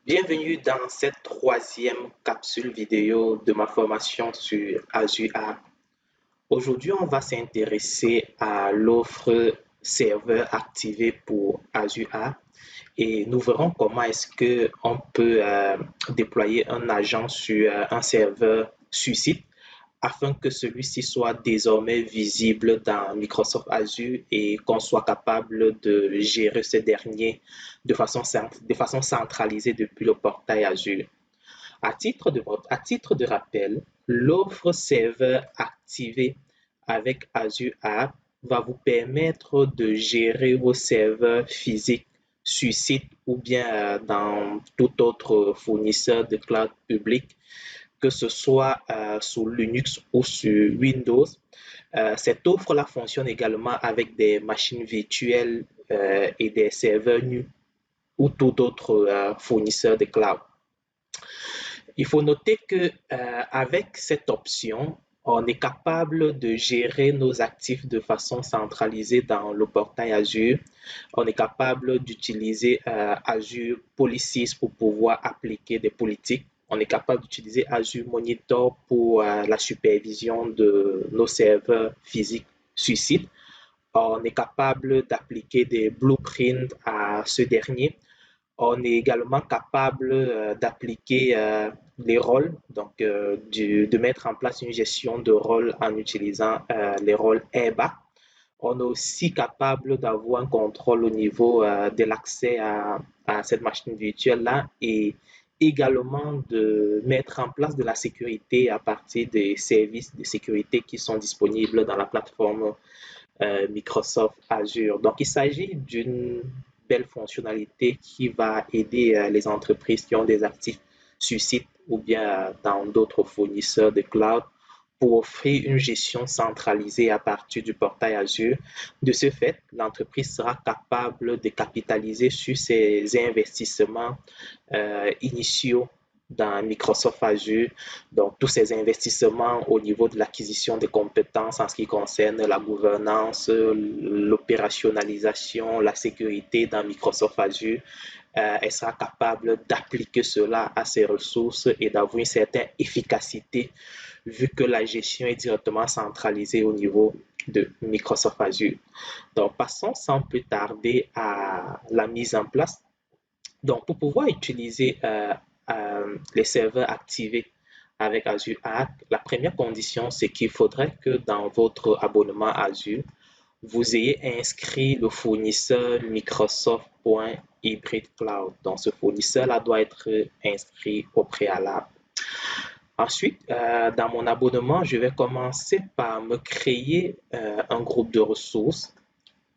Bienvenue dans cette troisième capsule vidéo de ma formation sur Azure App. Aujourd'hui, on va s'intéresser à l'offre serveur activée pour Azure App et nous verrons comment est-ce qu'on peut déployer un agent sur un serveur sur site afin que celui-ci soit désormais visible dans Microsoft Azure et qu'on soit capable de gérer ce dernier de façon centralisée depuis le portail Azure. À titre de rappel, l'offre serveur activée avec Azure App va vous permettre de gérer vos serveurs physiques sur site ou bien dans tout autre fournisseur de cloud public, que ce soit sous Linux ou sur Windows. Cette offre-là fonctionne également avec des machines virtuelles et des serveurs nus ou tout autre fournisseur de cloud. Il faut noter que avec cette option, on est capable de gérer nos actifs de façon centralisée dans le portail Azure. On est capable d'utiliser Azure Policies pour pouvoir appliquer des politiques. On est capable d'utiliser Azure Monitor pour la supervision de nos serveurs physiques sur site. On est capable d'appliquer des blueprints à ce dernier. On est également capable d'appliquer les rôles, donc de mettre en place une gestion de rôles en utilisant les rôles AirBag. On est aussi capable d'avoir un contrôle au niveau de l'accès à cette machine virtuelle-là et également de mettre en place de la sécurité à partir des services de sécurité qui sont disponibles dans la plateforme Microsoft Azure. Donc, il s'agit d'une belle fonctionnalité qui va aider les entreprises qui ont des actifs sur site ou bien dans d'autres fournisseurs de cloud pour offrir une gestion centralisée à partir du portail Azure. De ce fait, l'entreprise sera capable de capitaliser sur ses investissements initiaux dans Microsoft Azure. Donc, tous ces investissements au niveau de l'acquisition des compétences en ce qui concerne la gouvernance, l'opérationnalisation, la sécurité dans Microsoft Azure, elle sera capable d'appliquer cela à ses ressources et d'avoir une certaine efficacité vu que la gestion est directement centralisée au niveau de Microsoft Azure. Donc, passons sans plus tarder à la mise en place. Donc, pour pouvoir utiliser les serveurs activés avec Azure Arc, la première condition, c'est qu'il faudrait que dans votre abonnement Azure, vous ayez inscrit le fournisseur Microsoft.Hybrid Cloud. Donc, ce fournisseur-là doit être inscrit au préalable. Ensuite, dans mon abonnement, je vais commencer par me créer un groupe de ressources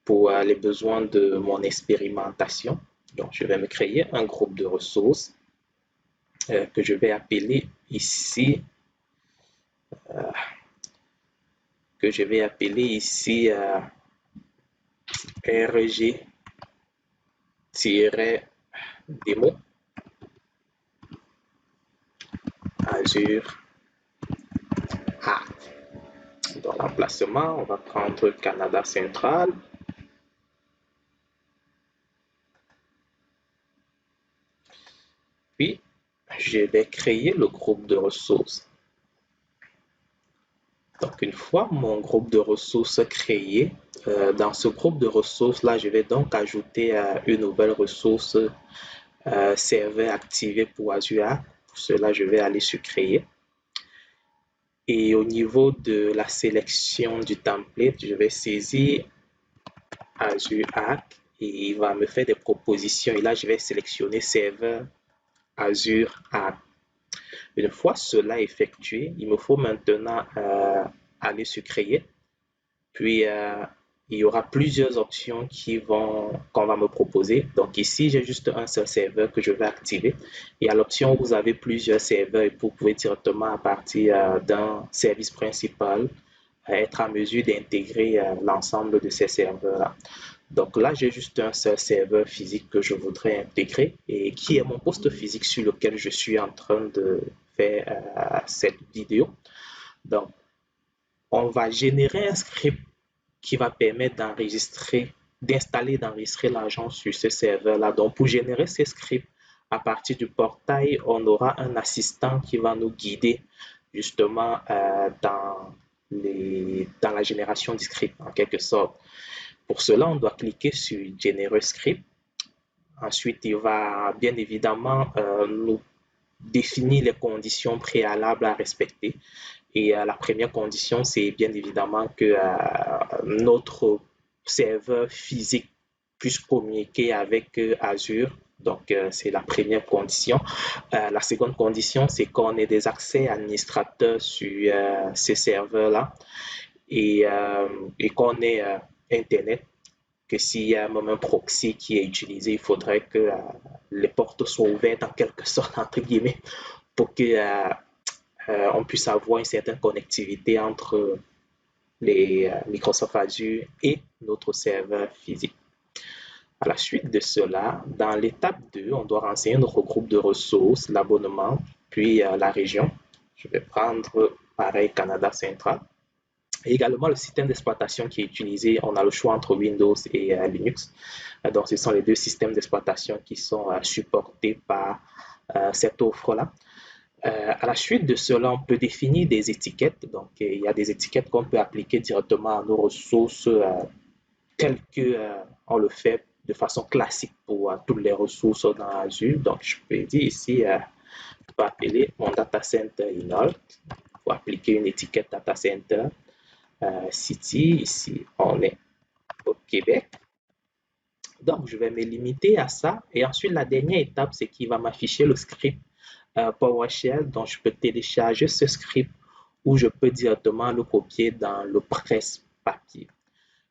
pour les besoins de mon expérimentation. Donc, je vais me créer un groupe de ressources que je vais appeler ici, RG-démo Azure Arc. Dans l'emplacement, on va prendre Canada Central. Puis, je vais créer le groupe de ressources. Donc, une fois mon groupe de ressources créé, dans ce groupe de ressources-là, je vais donc ajouter une nouvelle ressource serveur activé pour Azure. Pour cela, je vais aller sur Créer. Et au niveau de la sélection du template, je vais saisir Azure Arc et il va me faire des propositions. Et là, je vais sélectionner serveur Azure Arc. Une fois cela effectué, il me faut maintenant aller sur Créer. Puis, il y aura plusieurs options qu'on va me proposer. Donc ici, j'ai juste un seul serveur que je vais activer. Et à l'option où vous avez plusieurs serveurs et vous pouvez directement à partir d'un service principal être en mesure d'intégrer l'ensemble de ces serveurs-là. Donc là, j'ai juste un seul serveur physique que je voudrais intégrer et qui est mon poste physique sur lequel je suis en train de faire cette vidéo. Donc, on va générer un script qui va permettre d'enregistrer, d'installer et d'enregistrer l'agent sur ce serveur-là. Donc, pour générer ces scripts, À partir du portail, on aura un assistant qui va nous guider justement dans la génération du script en quelque sorte. Pour cela, on doit cliquer sur Generate Script. Ensuite, il va bien évidemment nous définir les conditions préalables à respecter. Et la première condition, c'est bien évidemment que notre serveur physique puisse communiquer avec Azure. Donc, c'est la première condition. La seconde condition, c'est qu'on ait des accès administrateurs sur ces serveurs-là et qu'on ait Internet, que s'il y a même un proxy qui est utilisé, il faudrait que les portes soient ouvertes en quelque sorte, entre guillemets, pour que on puisse avoir une certaine connectivité entre les Microsoft Azure et notre serveur physique. À la suite de cela, dans l'étape 2, on doit renseigner notre groupe de ressources, l'abonnement, puis la région. Je vais prendre pareil Canada Central. Et également le système d'exploitation qui est utilisé, on a le choix entre Windows et Linux. Donc ce sont les deux systèmes d'exploitation qui sont supportés par cette offre-là. À la suite de cela, on peut définir des étiquettes. Donc, il y a des étiquettes qu'on peut appliquer directement à nos ressources telles qu'on le fait de façon classique pour toutes les ressources dans Azure. Donc, je peux dire ici, je peux appeler mon data center Inol pour appliquer une étiquette data center. City, ici, on est au Québec. Donc, je vais me limiter à ça. Et ensuite, la dernière étape, c'est qu'il va m'afficher le script PowerShell, dont je peux télécharger ce script ou je peux directement le copier dans le presse-papier.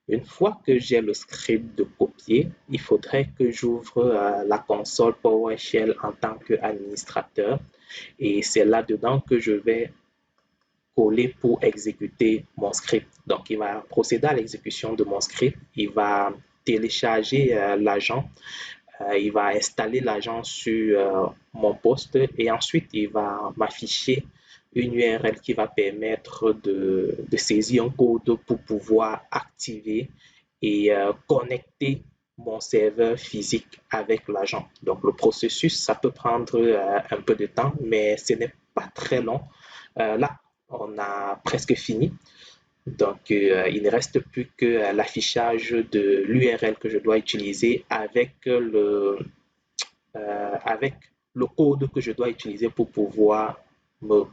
Une fois que j'ai le script de copier, il faudrait que j'ouvre la console PowerShell en tant qu'administrateur et c'est là-dedans que je vais coller pour exécuter mon script. Donc, il va procéder à l'exécution de mon script, il va télécharger l'agent, il va installer l'agent sur mon poste et ensuite il va m'afficher une URL qui va permettre de saisir un code pour pouvoir activer et connecter mon serveur physique avec l'agent. Donc le processus, ça peut prendre un peu de temps, mais ce n'est pas très long. Là, on a presque fini. Donc, il ne reste plus que l'affichage de l'URL que je dois utiliser avec le code que je dois utiliser pour pouvoir me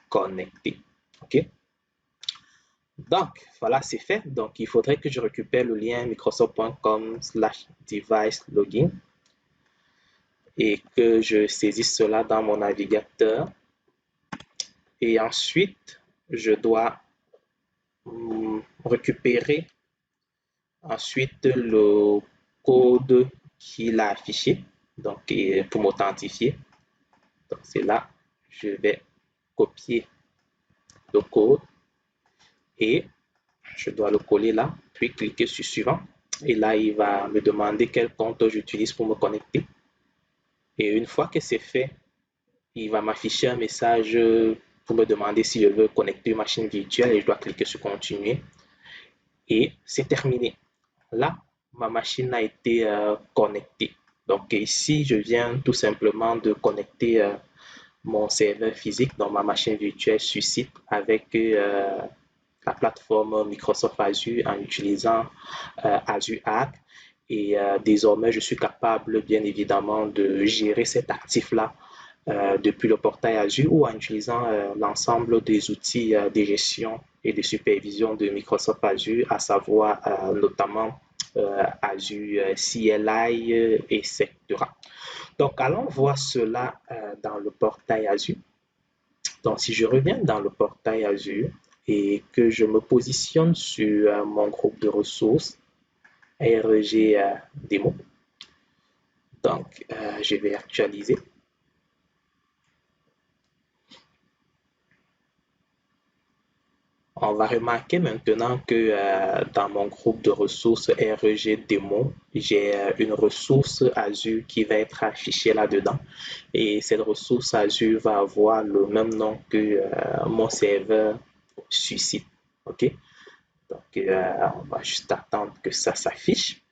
connecter. OK? Donc, voilà, c'est fait. Donc, il faudrait que je récupère le lien microsoft.com/device login et que je saisisse cela dans mon navigateur. Et ensuite, je dois récupérer ensuite le code qu'il a affiché donc, pour m'authentifier. Donc, c'est là, je vais copier le code et je dois le coller là, puis cliquer sur suivant. Et là, il va me demander quel compte j'utilise pour me connecter. Et une fois que c'est fait, il va m'afficher un message pour me demander si je veux connecter une machine virtuelle et je dois cliquer sur continuer. Et c'est terminé. Là, ma machine a été connectée. Donc ici, je viens tout simplement de connecter mon serveur physique dans ma machine virtuelle sur site avec la plateforme Microsoft Azure en utilisant Azure Arc. Et désormais, je suis capable, bien évidemment, de gérer cet actif-là depuis le portail Azure ou en utilisant l'ensemble des outils de gestion et de supervision de Microsoft Azure, à savoir notamment Azure CLI, etc. Donc, allons voir cela dans le portail Azure. Donc, si je reviens dans le portail Azure et que je me positionne sur mon groupe de ressources RG démo, donc je vais actualiser. On va remarquer maintenant que dans mon groupe de ressources REG Démo, j'ai une ressource Azure qui va être affichée là-dedans. Et cette ressource Azure va avoir le même nom que mon serveur sur site. OK? Donc, on va juste attendre que ça s'affiche.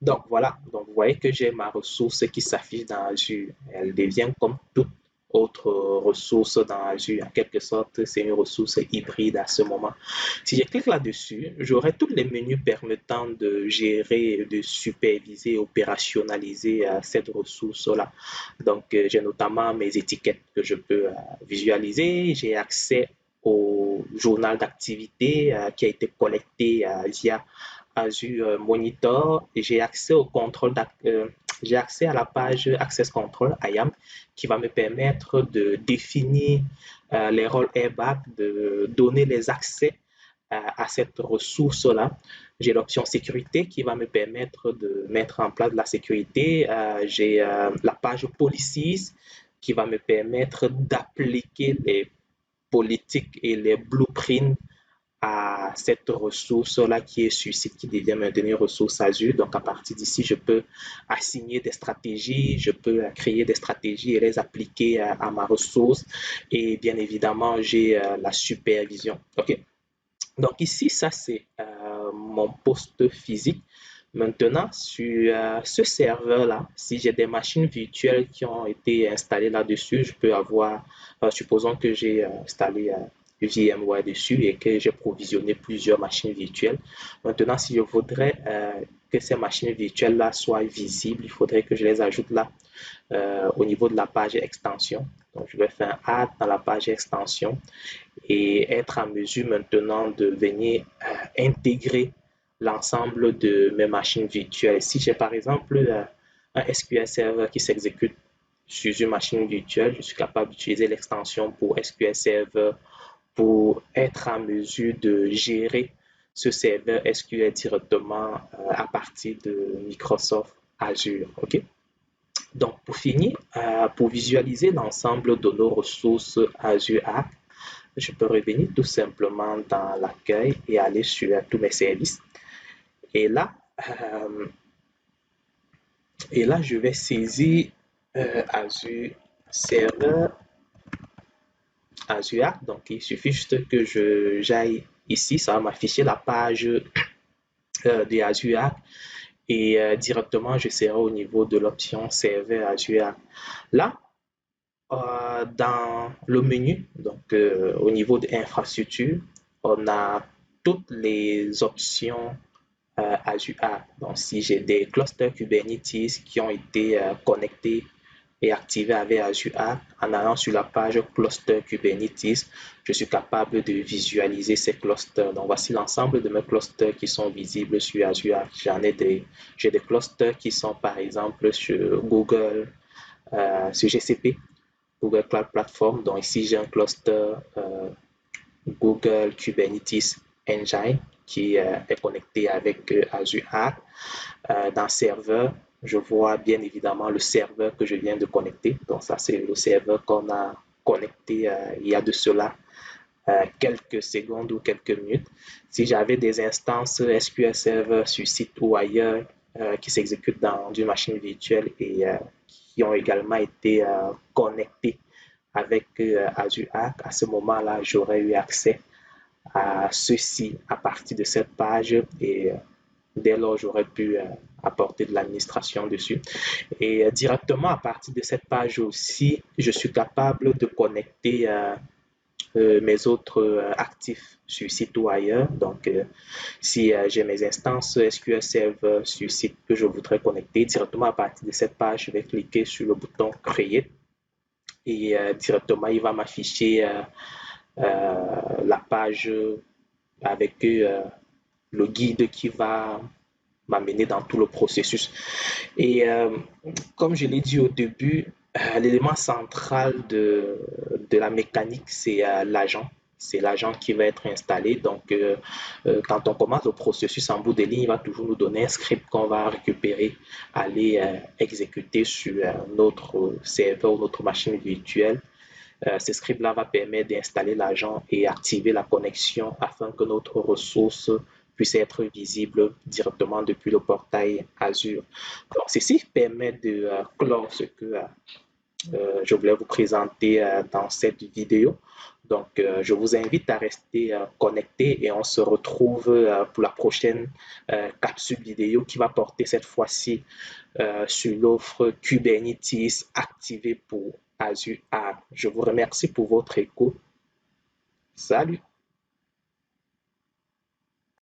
Donc voilà, donc vous voyez que j'ai ma ressource qui s'affiche dans Azure. Elle devient comme toute autre ressource dans Azure. En quelque sorte, c'est une ressource hybride à ce moment. Si je clique là-dessus, j'aurai tous les menus permettant de gérer, de superviser, opérationnaliser cette ressource-là. Donc j'ai notamment mes étiquettes que je peux visualiser. J'ai accès au journal d'activité qui a été collecté via Azure Monitor. J'ai accès au contrôle j'ai accès à la page Access Control IAM qui va me permettre de définir les rôles airbag, de donner les accès à cette ressource-là. J'ai l'option sécurité qui va me permettre de mettre en place la sécurité. J'ai la page policies qui va me permettre d'appliquer les politiques et les blueprints à cette ressource-là qui est sur site, qui devient maintenant une ressource Azure. Donc, à partir d'ici, je peux assigner des stratégies, je peux créer des stratégies et les appliquer à ma ressource. Et bien évidemment, j'ai la supervision. OK. Donc, ici, ça, c'est mon poste physique. Maintenant, sur ce serveur-là, si j'ai des machines virtuelles qui ont été installées là-dessus, je peux avoir, supposons que j'ai installé VMware dessus et que j'ai provisionné plusieurs machines virtuelles. Maintenant, si je voudrais que ces machines virtuelles-là soient visibles, il faudrait que je les ajoute là au niveau de la page extension. Donc, je vais faire un add dans la page extension et être en mesure maintenant de venir intégrer l'ensemble de mes machines virtuelles. Si j'ai par exemple un SQL Server qui s'exécute sur une machine virtuelle, je suis capable d'utiliser l'extension pour SQL Server pour être en mesure de gérer ce serveur SQL directement à partir de Microsoft Azure. OK? Donc, pour finir, pour visualiser l'ensemble de nos ressources Azure Arc, je peux revenir tout simplement dans l'accueil et aller sur tous mes services. Et là, euh, je vais saisir Azure Server, Azure Arc. Donc, il suffit juste que j'aille ici, ça va m'afficher la page de Azure Arc et directement, je serai au niveau de l'option Serveur Azure Arc. Là, dans le menu, donc au niveau de l'infrastructure, on a toutes les options Azure Arc. Donc, si j'ai des clusters Kubernetes qui ont été connectés et activés avec Azure Arc, en allant sur la page cluster Kubernetes, je suis capable de visualiser ces clusters. Donc, voici l'ensemble de mes clusters qui sont visibles sur Azure Arc. J'ai des clusters qui sont par exemple sur Google, sur GCP, Google Cloud Platform. Donc, ici, j'ai un cluster Google Kubernetes Engine qui est connecté avec Azure Arc. Dans serveur, je vois bien évidemment le serveur que je viens de connecter. Donc ça, c'est le serveur qu'on a connecté il y a de cela quelques secondes ou quelques minutes. Si j'avais des instances SQL Server sur site ou ailleurs qui s'exécutent dans une machine virtuelle et qui ont également été connectées avec Azure Arc, à ce moment-là, j'aurais eu accès à ceci à partir de cette page et dès lors, j'aurais pu apporter de l'administration dessus. Et directement à partir de cette page aussi, je suis capable de connecter mes autres actifs sur site ou ailleurs. Donc, si j'ai mes instances SQL Server sur site que je voudrais connecter, directement à partir de cette page, je vais cliquer sur le bouton Create et directement, il va m'afficher la page avec le guide qui va m'amener dans tout le processus. Et comme je l'ai dit au début, l'élément central de la mécanique, c'est l'agent. C'est l'agent qui va être installé. Donc, quand on commence le processus en bout de ligne, il va toujours nous donner un script qu'on va récupérer, aller exécuter sur notre serveur ou notre machine virtuelle. Ce script-là va permettre d'installer l'agent et activer la connexion afin que notre ressource puisse être visible directement depuis le portail Azure. Donc, ceci permet de clore ce que je voulais vous présenter dans cette vidéo. Donc, je vous invite à rester connecté et on se retrouve pour la prochaine capsule vidéo qui va porter cette fois-ci sur l'offre Kubernetes activée pour Azure Arc. Je vous remercie pour votre écoute. Salut!